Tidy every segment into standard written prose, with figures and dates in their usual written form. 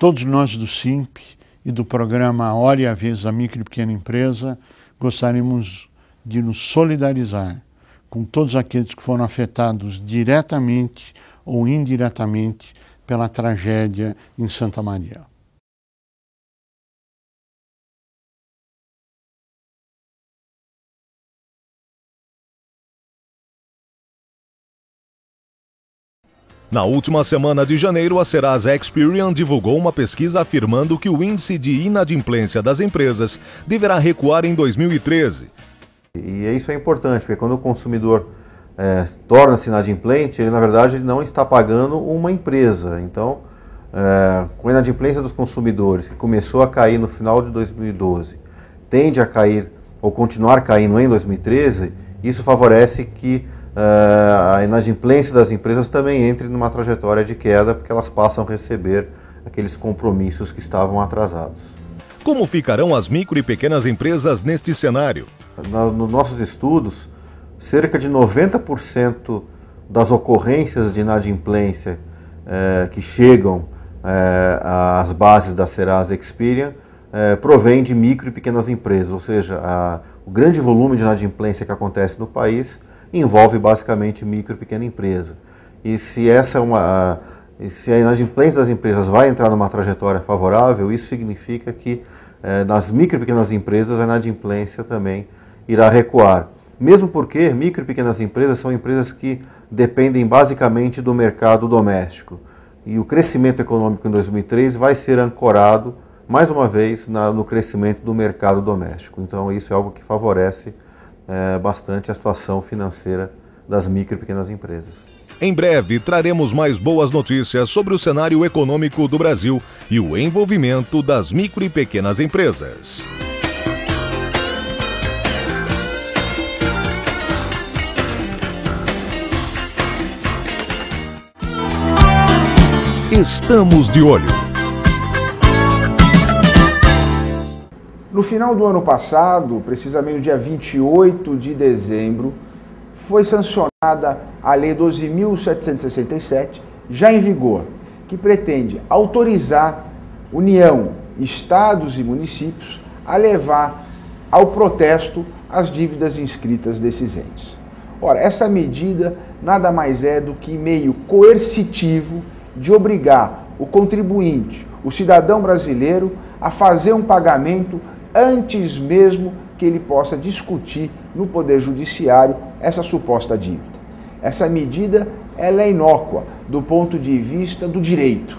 todos nós do SINP e do programa Hora e a Vez da Micro e Pequena Empresa gostaríamos de nos solidarizar com todos aqueles que foram afetados diretamente ou indiretamente pela tragédia em Santa Maria. Na última semana de janeiro, a Serasa Experian divulgou uma pesquisa afirmando que o índice de inadimplência das empresas deverá recuar em 2013. E isso é importante, porque quando o consumidor torna-se inadimplente, ele na verdade não está pagando uma empresa. Então, com a inadimplência dos consumidores, que começou a cair no final de 2012, tende a cair ou continuar caindo em 2013, isso favorece que a inadimplência das empresas também entre numa trajetória de queda, porque elas passam a receber aqueles compromissos que estavam atrasados. Como ficarão as micro e pequenas empresas neste cenário? Nos nossos estudos, cerca de 90% das ocorrências de inadimplência que chegam às bases da Serasa Experian provém de micro e pequenas empresas, ou seja, o grande volume de inadimplência que acontece no país envolve basicamente micro e pequena empresa. E se se a inadimplência das empresas vai entrar numa trajetória favorável, isso significa que nas micro e pequenas empresas a inadimplência também irá recuar. Mesmo porque micro e pequenas empresas são empresas que dependem basicamente do mercado doméstico. E o crescimento econômico em 2003 vai ser ancorado, mais uma vez, no crescimento do mercado doméstico. Então isso é algo que favorece bastante a situação financeira das micro e pequenas empresas. Em breve, traremos mais boas notícias sobre o cenário econômico do Brasil e o envolvimento das micro e pequenas empresas. Estamos de olho. No final do ano passado, precisamente no dia 28 de dezembro, foi sancionada a Lei 12.767, já em vigor, que pretende autorizar União, Estados e municípios a levar ao protesto as dívidas inscritas desses entes. Ora, essa medida nada mais é do que meio coercitivo de obrigar o contribuinte, o cidadão brasileiro, a fazer um pagamento antes mesmo que ele possa discutir no Poder Judiciário essa suposta dívida. Essa medida ela é inócua do ponto de vista do direito.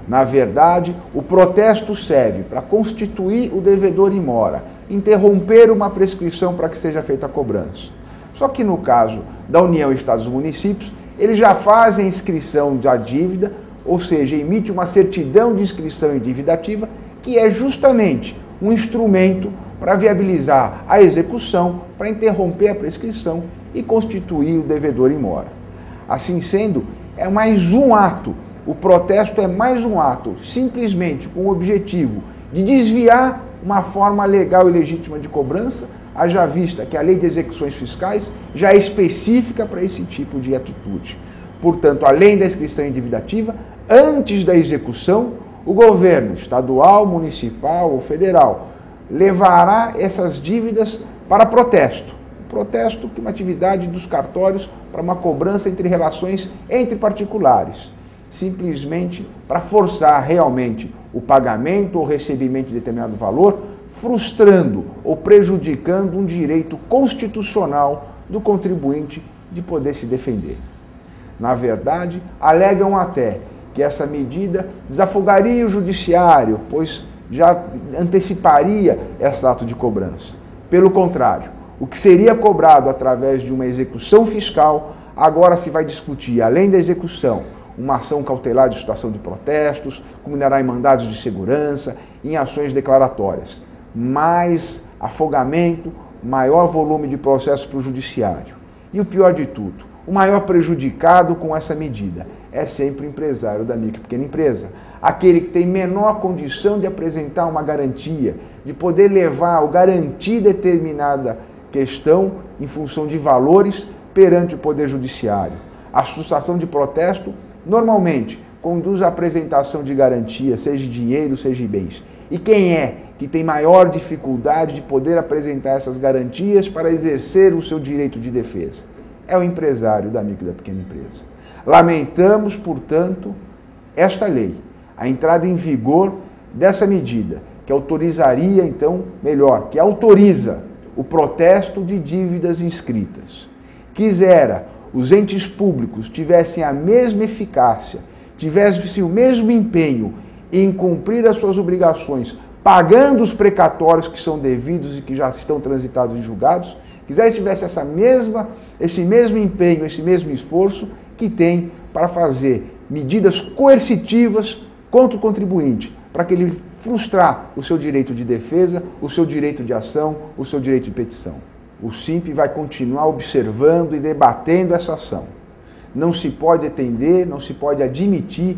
Na verdade, o protesto serve para constituir o devedor in mora, interromper uma prescrição para que seja feita a cobrança. Só que no caso da União, Estados e Municípios, eles já fazem a inscrição da dívida, ou seja, emite uma certidão de inscrição em dívida ativa, que é justamente um instrumento para viabilizar a execução, para interromper a prescrição e constituir o devedor in mora. Assim sendo, é mais um ato, o protesto é mais um ato, simplesmente com o objetivo de desviar uma forma legal e legítima de cobrança, haja vista que a Lei de Execuções Fiscais já é específica para esse tipo de atitude. Portanto, além da inscrição em dívida ativa, antes da execução, o governo estadual, municipal ou federal levará essas dívidas para protesto. Protesto que é uma atividade dos cartórios para uma cobrança entre relações entre particulares, simplesmente para forçar realmente o pagamento ou recebimento de determinado valor, frustrando ou prejudicando um direito constitucional do contribuinte de poder se defender. Na verdade, alegam até que essa medida desafogaria o judiciário, pois já anteciparia esse ato de cobrança. Pelo contrário, o que seria cobrado através de uma execução fiscal, agora se vai discutir, além da execução, uma ação cautelar de situação de protestos, culminará em mandados de segurança, em ações declaratórias. Mais afogamento, maior volume de processos para o judiciário. E o pior de tudo, o maior prejudicado com essa medida é sempre o empresário da micro e pequena empresa, aquele que tem menor condição de apresentar uma garantia, de poder levar ou garantir determinada questão em função de valores perante o Poder Judiciário. A situação de protesto, normalmente, conduz à apresentação de garantia, seja dinheiro, seja bens. E quem é que tem maior dificuldade de poder apresentar essas garantias para exercer o seu direito de defesa? É o empresário da micro e da pequena empresa. Lamentamos, portanto, esta lei, a entrada em vigor dessa medida, que autorizaria, então, melhor, que autoriza o protesto de dívidas inscritas. Quisera os entes públicos tivessem a mesma eficácia, tivessem o mesmo empenho em cumprir as suas obrigações, pagando os precatórios que são devidos e que já estão transitados em julgados, quisesse tivesse esse mesmo empenho, esse mesmo esforço que tem para fazer medidas coercitivas contra o contribuinte, para que ele frustrar o seu direito de defesa, o seu direito de ação, o seu direito de petição. O SIMP vai continuar observando e debatendo essa ação. Não se pode atender, não se pode admitir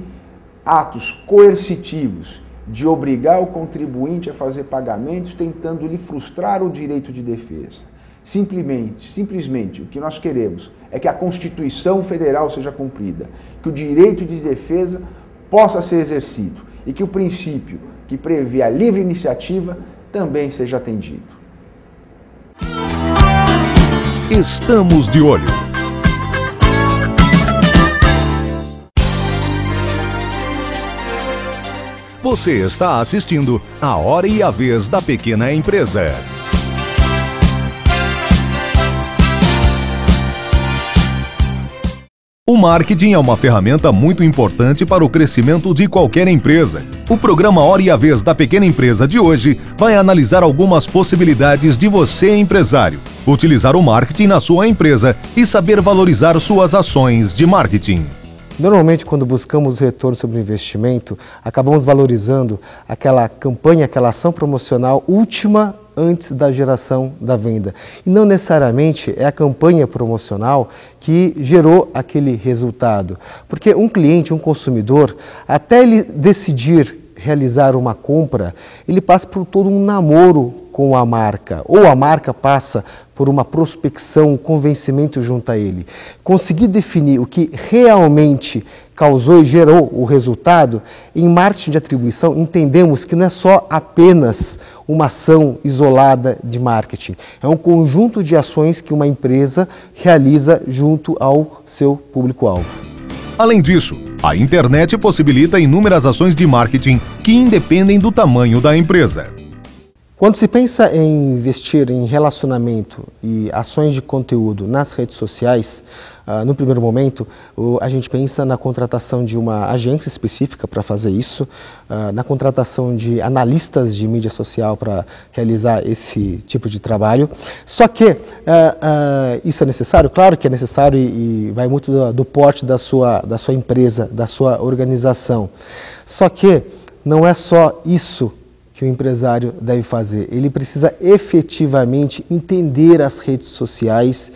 atos coercitivos de obrigar o contribuinte a fazer pagamentos tentando lhe frustrar o direito de defesa. Simplesmente, o que nós queremos é que a Constituição Federal seja cumprida, que o direito de defesa possa ser exercido e que o princípio que prevê a livre iniciativa também seja atendido. Estamos de olho. Você está assistindo A Hora e a Vez da Pequena Empresa. O marketing é uma ferramenta muito importante para o crescimento de qualquer empresa. O programa Hora e a Vez da Pequena Empresa de hoje vai analisar algumas possibilidades de você, empresário, utilizar o marketing na sua empresa e saber valorizar suas ações de marketing. Normalmente, quando buscamos o retorno sobre o investimento, acabamos valorizando aquela campanha, aquela ação promocional última antes da geração da venda. E não necessariamente é a campanha promocional que gerou aquele resultado. Porque um cliente, um consumidor, até ele decidir realizar uma compra, ele passa por todo um namoro com a marca, ou a marca passa por uma prospecção, um convencimento junto a ele. Conseguir definir o que realmente causou e gerou o resultado, em marketing de atribuição entendemos que não é só apenas uma ação isolada de marketing, é um conjunto de ações que uma empresa realiza junto ao seu público-alvo. Além disso, a internet possibilita inúmeras ações de marketing que independem do tamanho da empresa. Quando se pensa em investir em relacionamento e ações de conteúdo nas redes sociais, no primeiro momento, a gente pensa na contratação de uma agência específica para fazer isso, na contratação de analistas de mídia social para realizar esse tipo de trabalho. Só que isso é necessário? Claro que é necessário e vai muito do porte da sua empresa, da sua organização. Só que não é só isso que o empresário deve fazer. Ele precisa efetivamente entender as redes sociais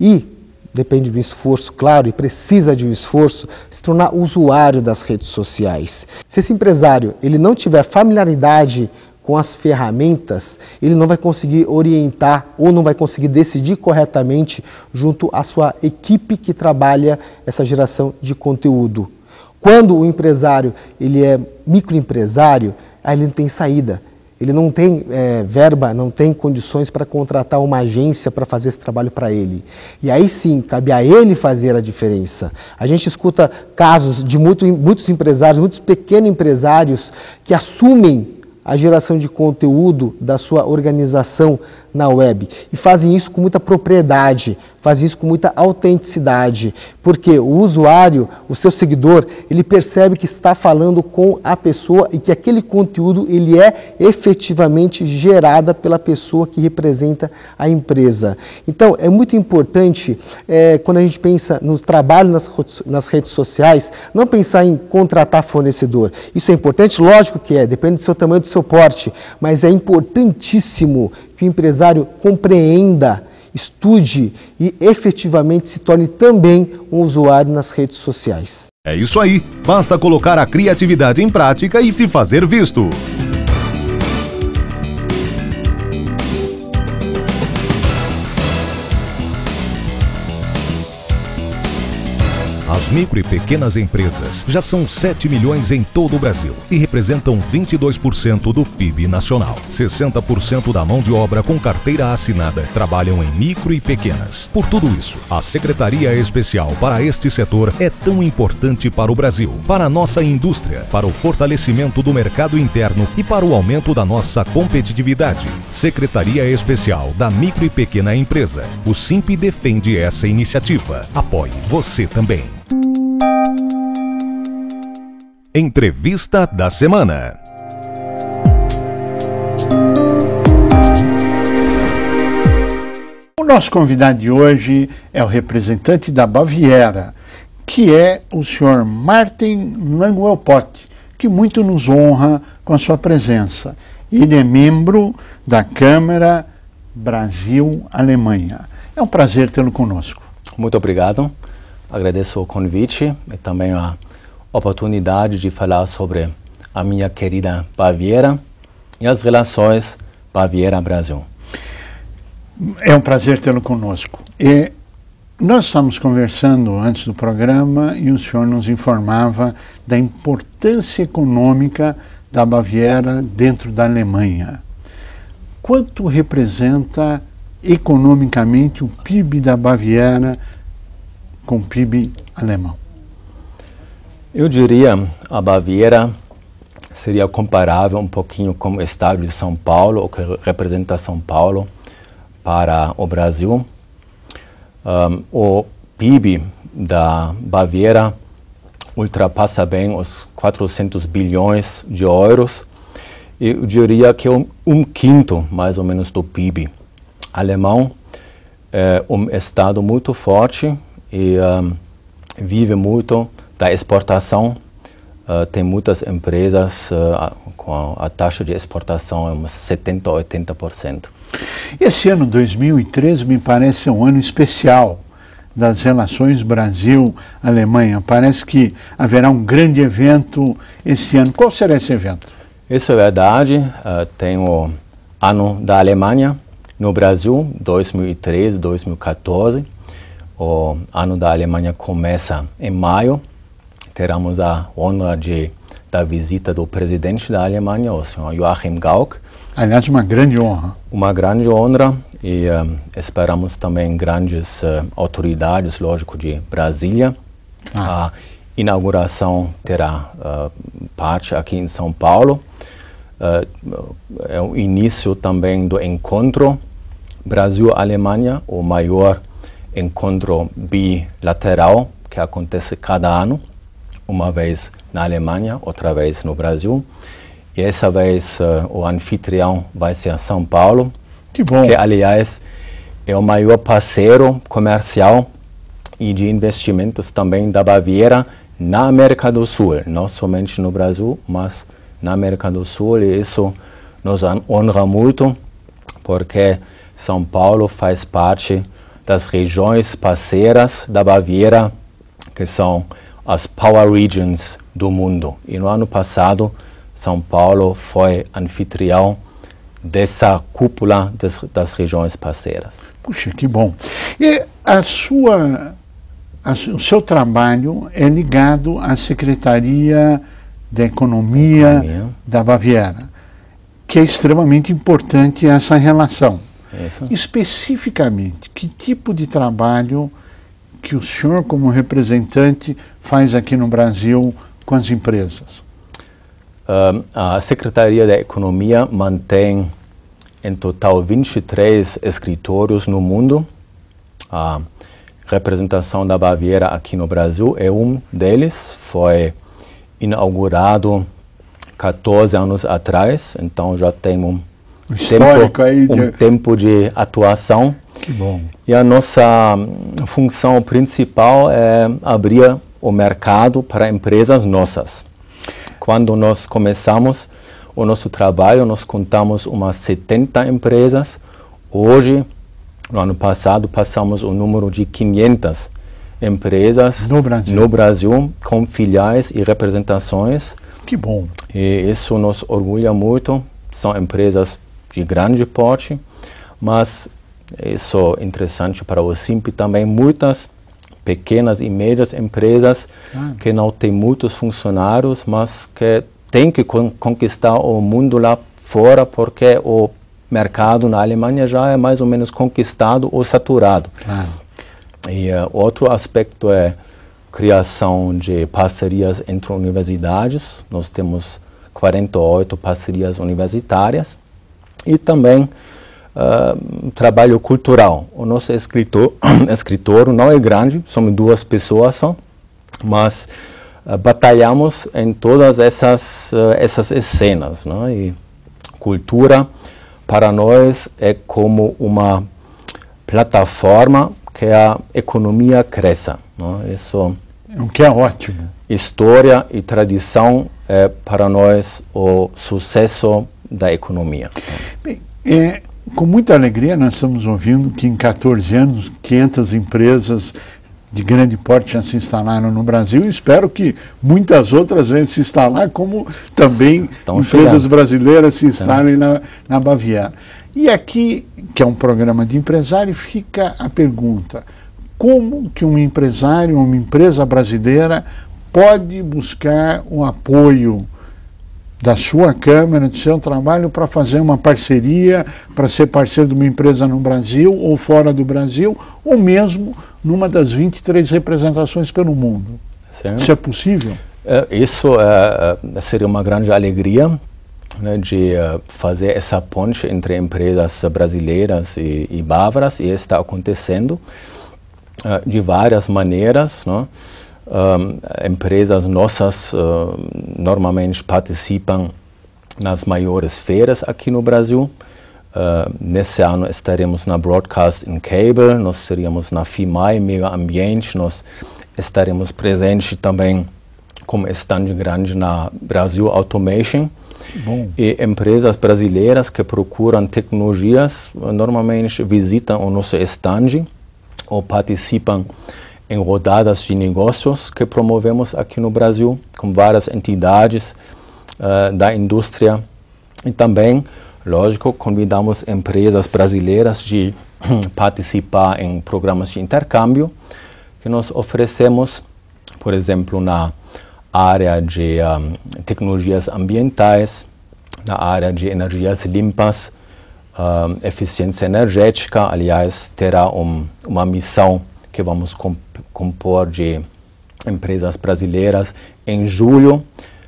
e, depende do esforço, claro, e precisa de um esforço, se tornar usuário das redes sociais. Se esse empresário ele não tiver familiaridade com as ferramentas, ele não vai conseguir orientar ou não vai conseguir decidir corretamente junto à sua equipe que trabalha essa geração de conteúdo. Quando o empresário ele é microempresário, aí ele não tem saída, ele não tem verba, não tem condições para contratar uma agência para fazer esse trabalho para ele. E aí sim, cabe a ele fazer a diferença. A gente escuta casos de muitos empresários, muitos pequenos empresários que assumem a geração de conteúdo da sua organização na web e fazem isso com muita propriedade, fazem isso com muita autenticidade, porque o usuário, o seu seguidor, ele percebe que está falando com a pessoa e que aquele conteúdo ele é efetivamente gerado pela pessoa que representa a empresa. Então, é muito importante, quando a gente pensa no trabalho nas redes sociais, não pensar em contratar fornecedor. Isso é importante? Lógico que é, depende do seu tamanho, do seu porte, mas é importantíssimo que o empresário compreenda, estude e efetivamente se torne também um usuário nas redes sociais. É isso aí, basta colocar a criatividade em prática e se fazer visto. As As micro e pequenas empresas já são 7 milhões em todo o Brasil e representam 22% do PIB nacional. 60% da mão de obra com carteira assinada trabalham em micro e pequenas. Por tudo isso, a Secretaria Especial para este setor é tão importante para o Brasil, para a nossa indústria, para o fortalecimento do mercado interno e para o aumento da nossa competitividade. Secretaria Especial da Micro e Pequena Empresa. O SIMP defende essa iniciativa. Apoie você também. Entrevista da semana. O nosso convidado de hoje é o representante da Baviera, que é o senhor Martin Languelpot, que muito nos honra com a sua presença. Ele é membro da Câmara Brasil-Alemanha. É um prazer tê-lo conosco. Muito obrigado. Agradeço o convite e também a oportunidade de falar sobre a minha querida Baviera e as relações Baviera-Brasil. É um prazer tê-lo conosco. E nós estamos conversando antes do programa e o senhor nos informava da importância econômica da Baviera dentro da Alemanha. Quanto representa economicamente o PIB da Baviera com o PIB alemão? Eu diria a Baviera seria comparável um pouquinho com o estado de São Paulo, ou que representa São Paulo para o Brasil. O PIB da Baviera ultrapassa bem os 400 bilhões de euros. Eu diria que é um quinto, mais ou menos, do PIB alemão. É um estado muito forte e vive muito da exportação. Tem muitas empresas com a taxa de exportação é uns 70% a 80%. Esse ano 2013 me parece um ano especial das relações Brasil-Alemanha. Parece que haverá um grande evento esse ano. Qual será esse evento? Isso é verdade. Tem o Ano da Alemanha no Brasil, 2013, 2014. O Ano da Alemanha começa em maio. Teremos a honra da visita do presidente da Alemanha, o senhor Joachim Gauck. Aliás, uma grande honra. Uma grande honra e esperamos também grandes autoridades, lógico, de Brasília. A inauguração terá parte aqui em São Paulo. É o início também do encontro Brasil-Alemanha, o maior encontro bilateral que acontece cada ano, uma vez na Alemanha, outra vez no Brasil. E essa vez o anfitrião vai ser São Paulo, que bom. Que aliás é o maior parceiro comercial e de investimentos também da Baviera na América do Sul, não somente no Brasil, mas na América do Sul, e isso nos honra muito, porque São Paulo faz parte das regiões parceiras da Baviera, que são as Power Regions do mundo. E no ano passado, São Paulo foi anfitrião dessa cúpula das regiões parceiras. Puxa, que bom. E o seu trabalho é ligado à Secretaria da Economia da Baviera, que é extremamente importante essa relação. Isso. Especificamente, que tipo de trabalho que o senhor, como representante, faz aqui no Brasil com as empresas? A Secretaria da Economia mantém em total 23 escritórios no mundo. A representação da Baviera aqui no Brasil é um deles, foi inaugurado 14 anos atrás, então já tem um tempo de atuação. Que bom. E a nossa função principal é abrir o mercado para empresas nossas. Quando nós começamos o nosso trabalho, nós contamos umas 70 empresas. Hoje, no ano passado, passamos o número de 500 empresas no Brasil com filiais e representações. Que bom. E isso nos orgulha muito. São empresas de grande porte, mas isso é interessante para o SIMP também. Muitas pequenas e médias empresas que não têm muitos funcionários, mas que têm que conquistar o mundo lá fora, porque o mercado na Alemanha já é mais ou menos conquistado ou saturado. E outro aspecto é criação de parcerias entre universidades. Nós temos 48 parcerias universitárias e também trabalho cultural. O nosso escritório não é grande, somos 2 pessoas só, mas batalhamos em todas essas escenas, né? E cultura para nós é como uma plataforma que a economia cresça, né? Isso, o que é ótimo. História e tradição é para nós o sucesso da economia. Bem, com muita alegria nós estamos ouvindo que em 14 anos 500 empresas de grande porte já se instalaram no Brasil e espero que muitas outras venham se instalar, como também empresas brasileiras se instalem na Baviera. E aqui, que é um programa de empresário, fica a pergunta: como que um empresário, uma empresa brasileira pode buscar o apoio da sua Câmara, do seu trabalho, para fazer uma parceria, para ser parceiro de uma empresa no Brasil ou fora do Brasil, ou mesmo numa das 23 representações pelo mundo? Certo. Isso é possível? Isso seria uma grande alegria, né, de fazer essa ponte entre empresas brasileiras e bávaras, e está acontecendo de várias maneiras, né? Empresas nossas normalmente participam nas maiores feiras aqui no Brasil. Nesse ano estaremos na Broadcast in Cable, nós seríamos na FIMAI, Meio Ambiente, nós estaremos presentes também como stand grande na Brasil Automation. Bom. E empresas brasileiras que procuram tecnologias normalmente visitam o nosso stand ou participam em rodadas de negócios que promovemos aqui no Brasil, com várias entidades da indústria. E também, lógico, convidamos empresas brasileiras de participar em programas de intercâmbio que nós oferecemos, por exemplo, na área de tecnologias ambientais, na área de energias limpas, eficiência energética. Aliás, terá uma missão que vamos compor de empresas brasileiras em julho,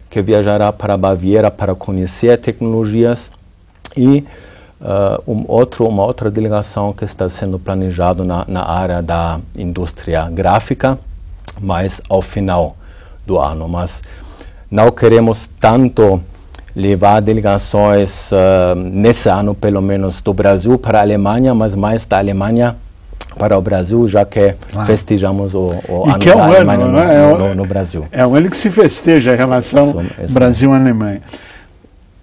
que viajará para a Baviera para conhecer tecnologias, e uma outra delegação que está sendo planejado na área da indústria gráfica, mas ao final do ano. Mas não queremos tanto levar delegações nesse ano, pelo menos, do Brasil para a Alemanha, mas mais da Alemanha para o Brasil, já que festejamos o ano da Alemanha no Brasil. É um ano que se festeja a relação Brasil-Alemanha.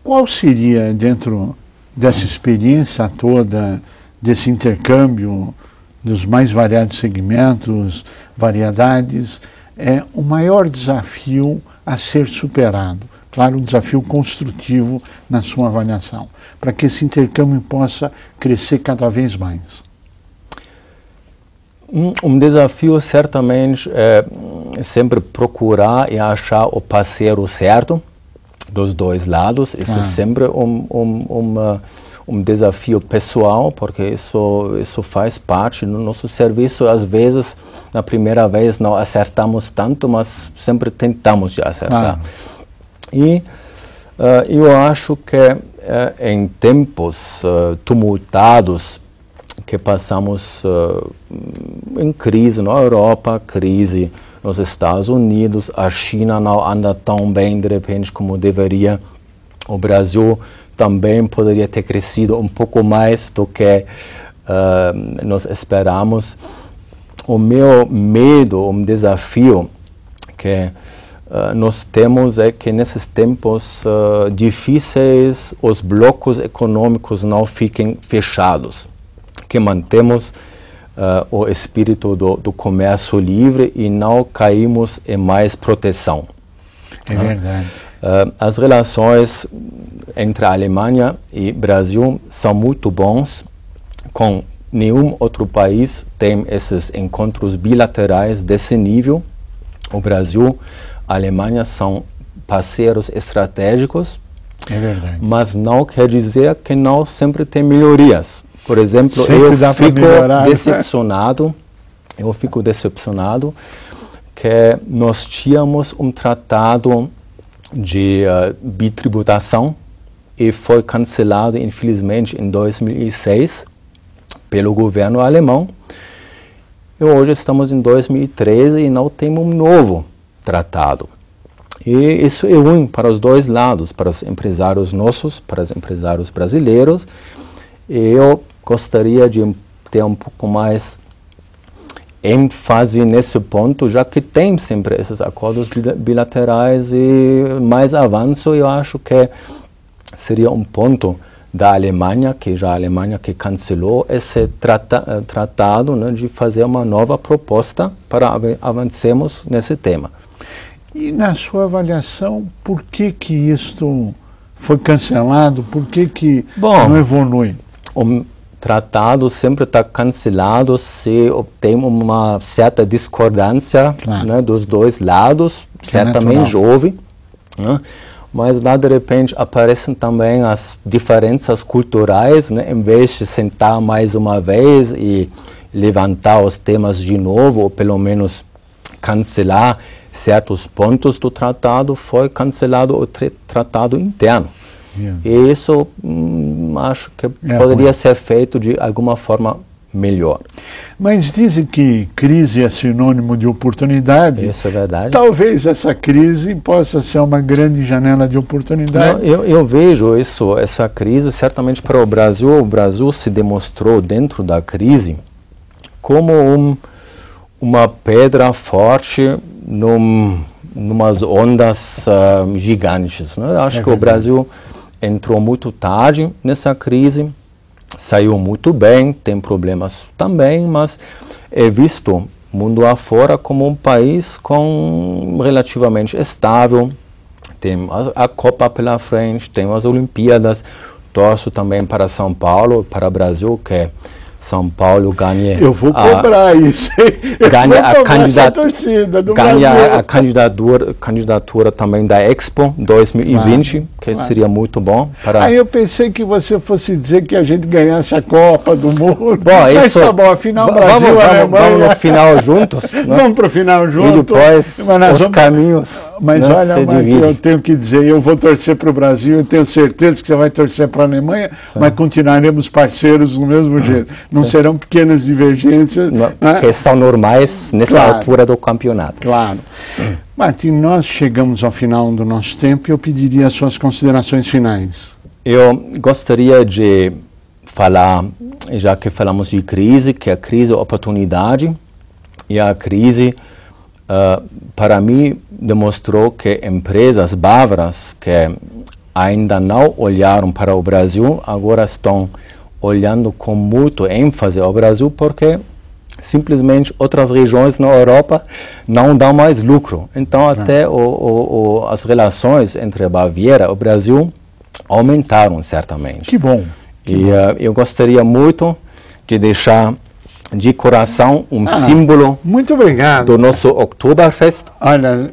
Qual seria, dentro dessa experiência toda, desse intercâmbio dos mais variados segmentos, variedades, o maior desafio a ser superado? Claro, um desafio construtivo na sua avaliação, para que esse intercâmbio possa crescer cada vez mais. Um desafio, certamente, é sempre procurar e achar o parceiro certo dos dois lados. Isso é sempre um desafio pessoal, porque isso faz parte do nosso serviço. Às vezes, na primeira vez, não acertamos tanto, mas sempre tentamos de acertar. E eu acho que em tempos tumultuados, que passamos em crise na Europa, crise nos Estados Unidos, a China não anda tão bem de repente como deveria, o Brasil também poderia ter crescido um pouco mais do que nós esperamos. O meu medo, um desafio que nós temos é que nesses tempos difíceis os blocos econômicos não fiquem fechados, que mantemos o espírito do comércio livre e não caímos em mais proteção. É verdade. As relações entre a Alemanha e Brasil são muito bons, com nenhum outro país tem esses encontros bilaterais desse nível. O Brasil, a Alemanha são parceiros estratégicos, É verdade. mas não quer dizer que não sempre tem melhorias. Por exemplo, Sempre dá pra melhorar, eu fico decepcionado que nós tínhamos um tratado de bitributação e foi cancelado, infelizmente, em 2006 pelo governo alemão. E hoje estamos em 2013 e não temos um novo tratado. E isso é ruim para os dois lados, para os empresários nossos, para os empresários brasileiros. E eu gostaria de ter um pouco mais ênfase nesse ponto, já que tem sempre esses acordos bilaterais e mais avanço, eu acho que seria um ponto da Alemanha, que já a Alemanha que cancelou esse tratado, né, de fazer uma nova proposta para avancemos nesse tema. E na sua avaliação, por que isto foi cancelado? Por que não evolui? O tratado sempre está cancelado se tem uma certa discordância, claro, né, dos dois lados, certamente houve, né? Mas lá de repente aparecem também as diferenças culturais, né? Em vez de sentar mais uma vez e levantar os temas de novo, ou pelo menos cancelar certos pontos do tratado, foi cancelado o tratado interno. E isso acho que poderia ser feito de alguma forma melhor. Mas dizem que crise é sinônimo de oportunidade. Isso é verdade. Talvez essa crise possa ser uma grande janela de oportunidade. Não, eu vejo isso, essa crise, certamente para o Brasil. O Brasil se demonstrou dentro da crise como uma pedra forte numas ondas gigantes, né? Acho que o Brasil entrou muito tarde nessa crise, saiu muito bem, tem problemas também, mas é visto mundo afora como um país relativamente estável. Tem a Copa pela frente, tem as Olimpíadas, torço também para São Paulo, para o Brasil, que São Paulo ganhe. Eu vou cobrar isso. Ganha a candidatura também da Expo 2020, que seria muito bom. Aí eu pensei que você fosse dizer que a gente ganhasse a Copa do Mundo. Bom, mas isso, tá bom, afinal Brasil, vamos no final juntos. Né? Vamos para o final juntos. E depois os caminhos. Mas né, olha, Martin, eu tenho que dizer, eu vou torcer para o Brasil, eu tenho certeza que você vai torcer para a Alemanha, mas continuaremos parceiros do mesmo jeito. Não serão pequenas divergências. Né? Que são normais nessa altura do campeonato. Claro. Martin, nós chegamos ao final do nosso tempo e eu pediria as suas considerações finais. Eu gostaria de falar, já que falamos de crise, que a crise é oportunidade, e a crise, para mim, demonstrou que empresas bávaras que ainda não olharam para o Brasil, agora estão olhando com muito ênfase ao Brasil, porque simplesmente outras regiões na Europa não dão mais lucro. Então, até as relações entre a Baviera e o Brasil aumentaram, certamente. Que bom. E eu gostaria muito de deixar de coração um símbolo muito obrigado. Do nosso Oktoberfest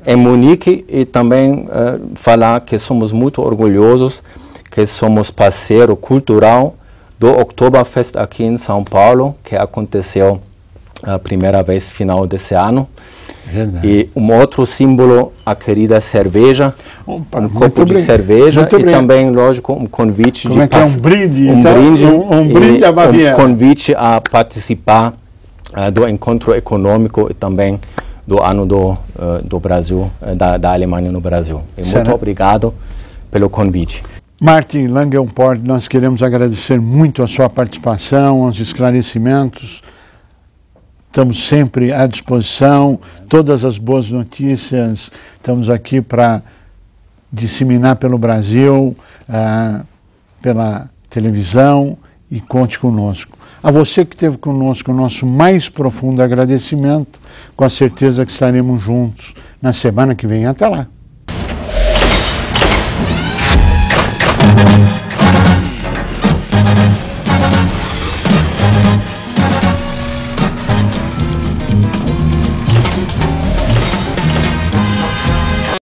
em Munique, e também falar que somos muito orgulhosos, que somos parceiro cultural do Oktoberfest aqui em São Paulo, que aconteceu a primeira vez final desse ano. Verdade. E um outro símbolo, a querida cerveja, um copo de cerveja e também, lógico, um convite um brinde, um brinde à Baviera. Um convite a participar do encontro econômico e também do ano do Brasil, da Alemanha no Brasil. E muito obrigado pelo convite. Martin Langenport, nós queremos agradecer muito a sua participação, os esclarecimentos. Estamos sempre à disposição, todas as boas notícias, estamos aqui para disseminar pelo Brasil, pela televisão, e conte conosco. A você que esteve conosco, o nosso mais profundo agradecimento, com a certeza que estaremos juntos na semana que vem. Até lá.